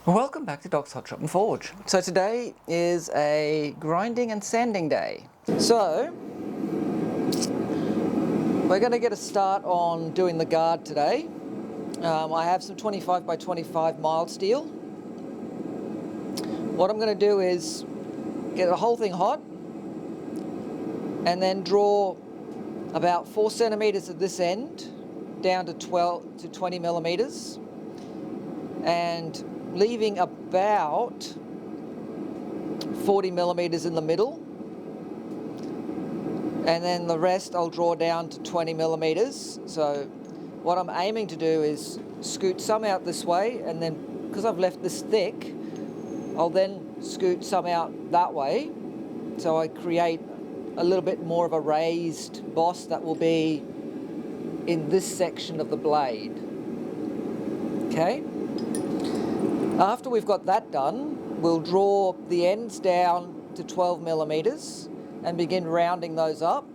Welcome back to Doc's Hot Shop and Forge. So today is a grinding and sanding day. So we're going to get a start on doing the guard today. I have some 25 by 25 mild steel. What I'm going to do is get the whole thing hot and then draw about 4 centimeters at this end down to 12 to 20 millimeters and leaving about 40 millimeters in the middle, and then the rest I'll draw down to 20 millimeters. So what I'm aiming to do is scoot some out this way, and then because I've left this thick, I'll then scoot some out that way, so I create a little bit more of a raised boss that will be in this section of the blade. Okay? After we've got that done, we'll draw the ends down to 12 millimeters and begin rounding those up.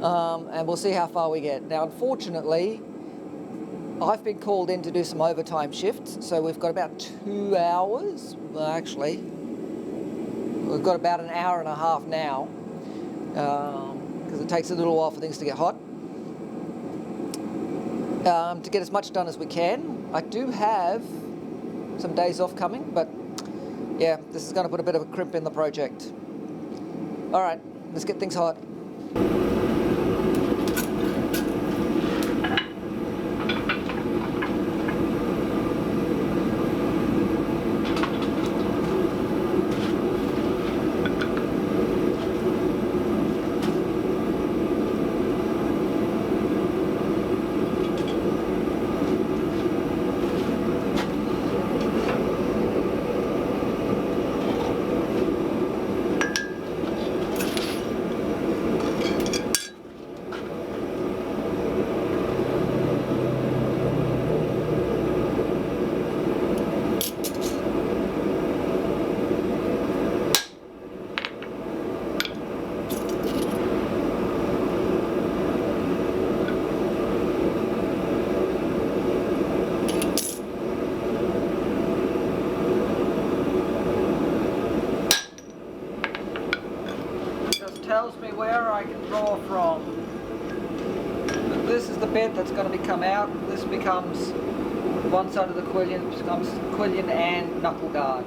And we'll see how far we get. Now, unfortunately, I've been called in to do some overtime shifts, so we've got about 2 hours. Well, actually, we've got about an hour and a half now, because it takes a little while for things to get hot. To get as much done as we can. I do have some days off coming, but yeah, this is going to put a bit of a crimp in the project. All right, let's get things hot. Tells me where I can draw from. This is the bit that's going to be come out. This becomes one side of the quillion, becomes quillion and knuckle guard.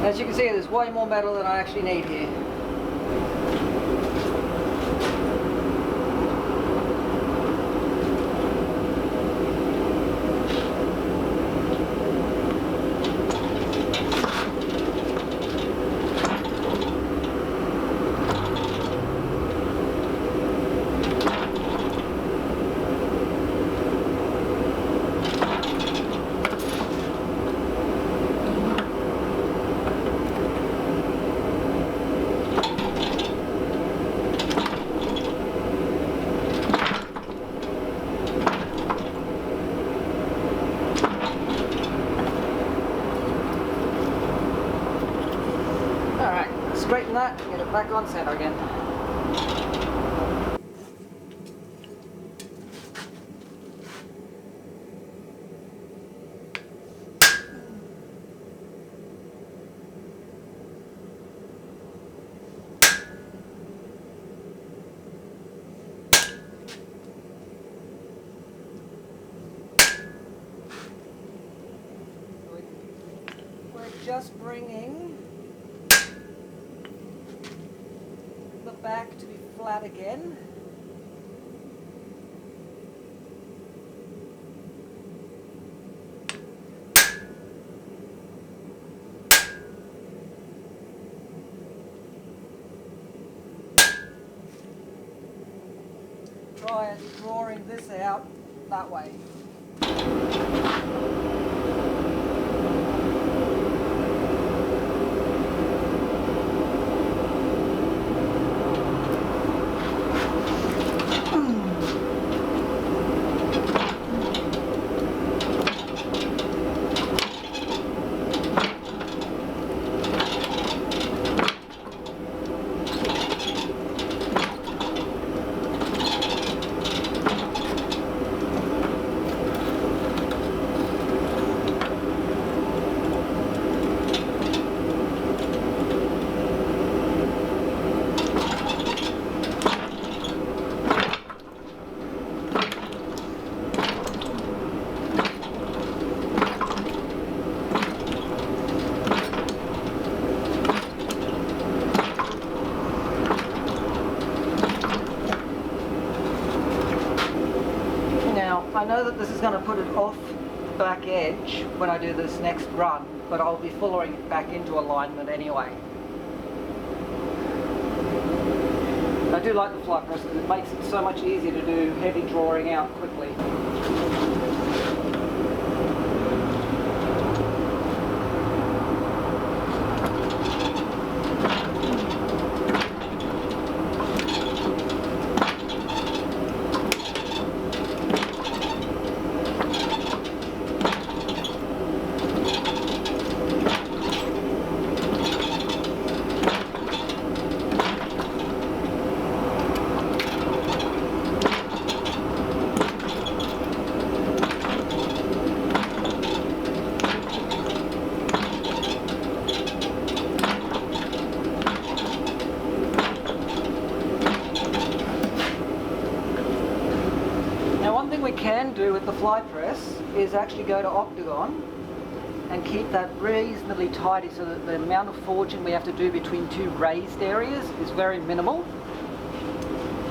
As you can see, there's way more metal than I actually need here. Straighten that and get it back on center again. We're just bringing the back to be flat again. Try and drawing this out that way. I know that this is going to put it off the back edge when I do this next run, but I'll be following it back into alignment anyway. I do like the fly press because it makes it so much easier to do heavy drawing out quickly. We can do with the fly press is actually go to octagon and keep that reasonably tidy so that the amount of forging we have to do between two raised areas is very minimal,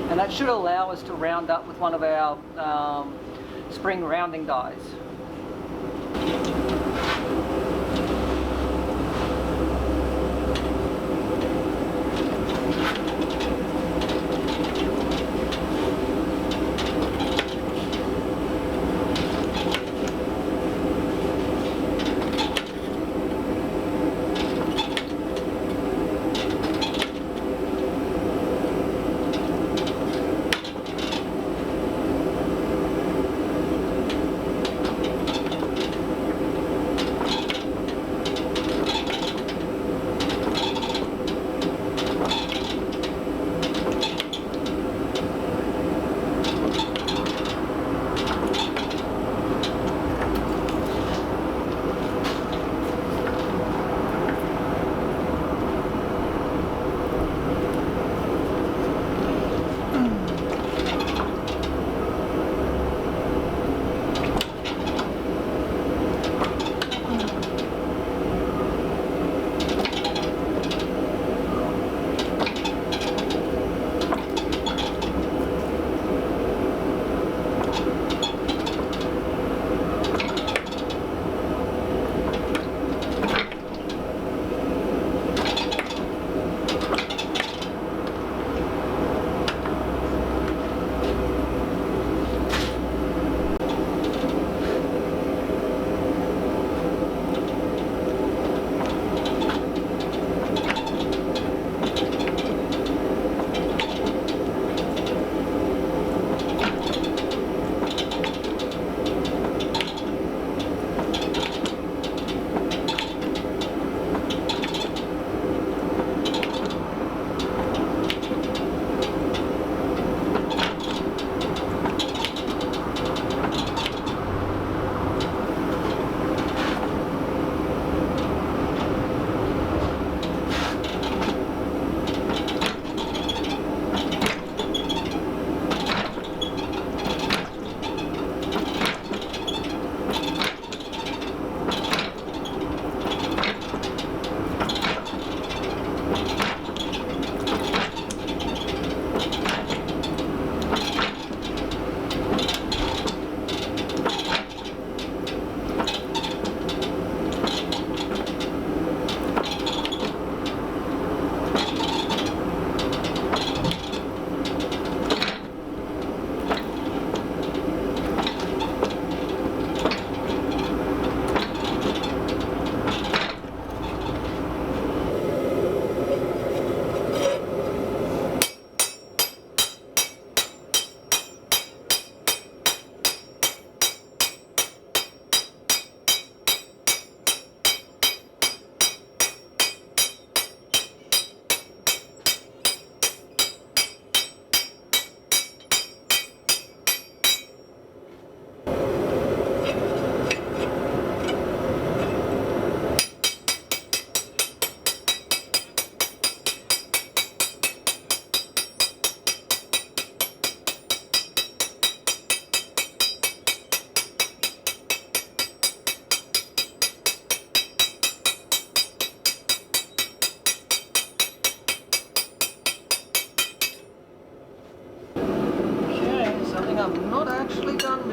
and that should allow us to round up with one of our spring rounding dies.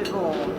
before.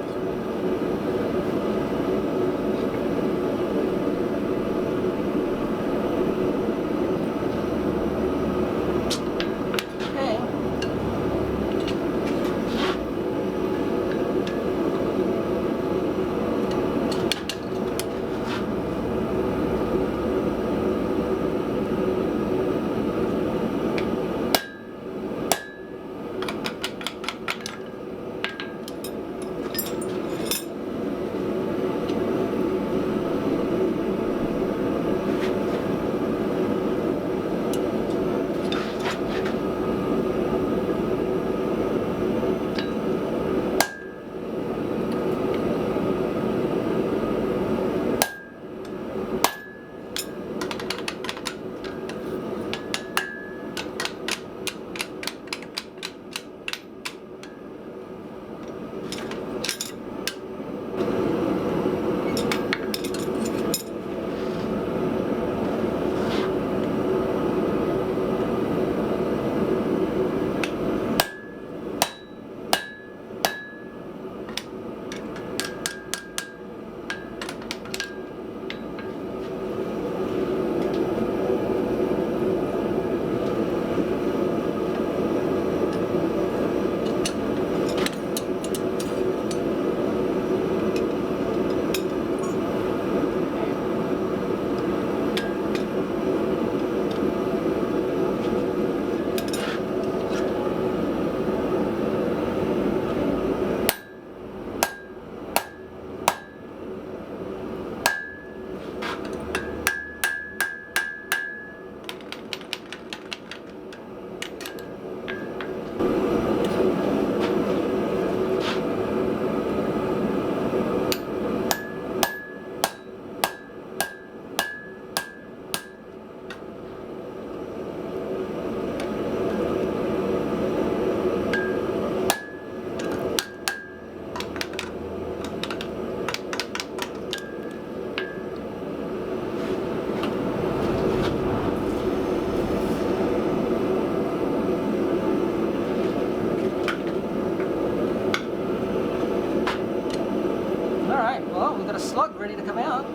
Well, we've got a slug ready to come out.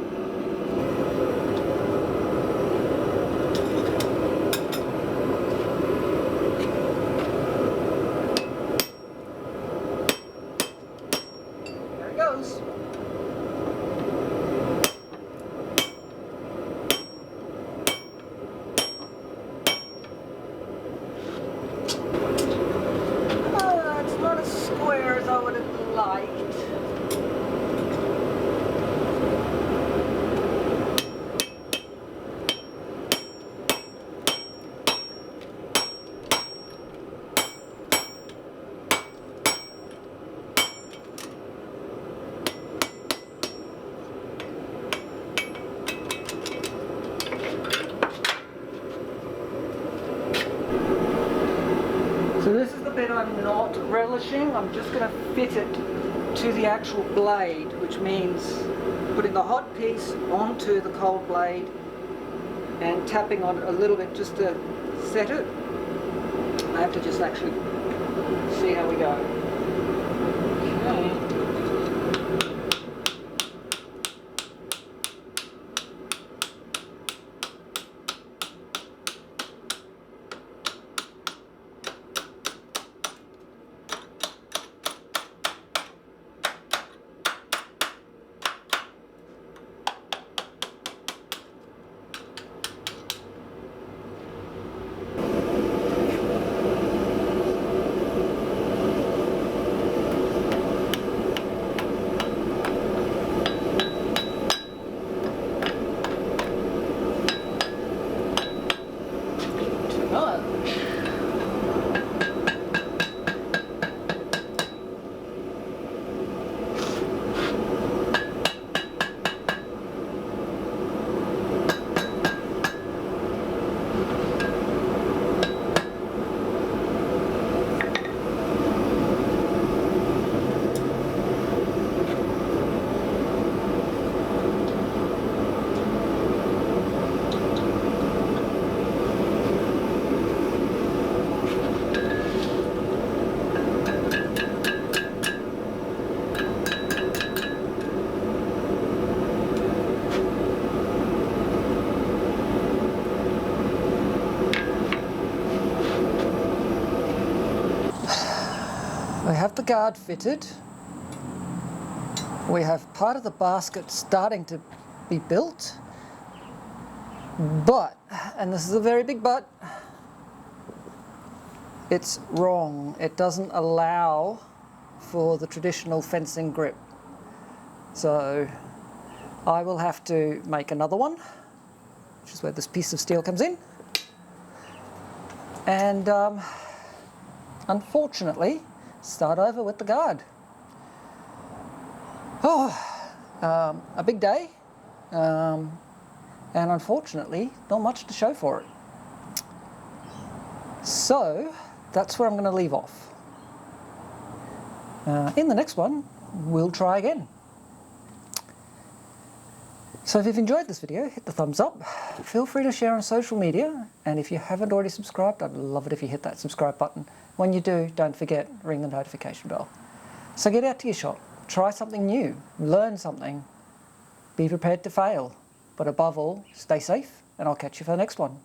There it goes. It's not as square as I would have liked. So this is the bit I'm not relishing. I'm just going to fit it to the actual blade, which means putting the hot piece onto the cold blade and tapping on it a little bit just to set it. I have to just actually see how we go. Okay. have the guard fitted. We have part of the basket starting to be built. But, and this is a very big but, it's wrong. It doesn't allow for the traditional fencing grip. So I will have to make another one, which is where this piece of steel comes in. And unfortunately, start over with the guard. A big day, and unfortunately, not much to show for it. So that's where I'm going to leave off. In the next one, we'll try again. So if you've enjoyed this video, hit the thumbs up. Feel free to share on social media, and if you haven't already subscribed, I'd love it if you hit that subscribe button. When you do, don't forget, ring the notification bell. So get out to your shop, try something new, learn something, be prepared to fail, but above all, stay safe, and I'll catch you for the next one.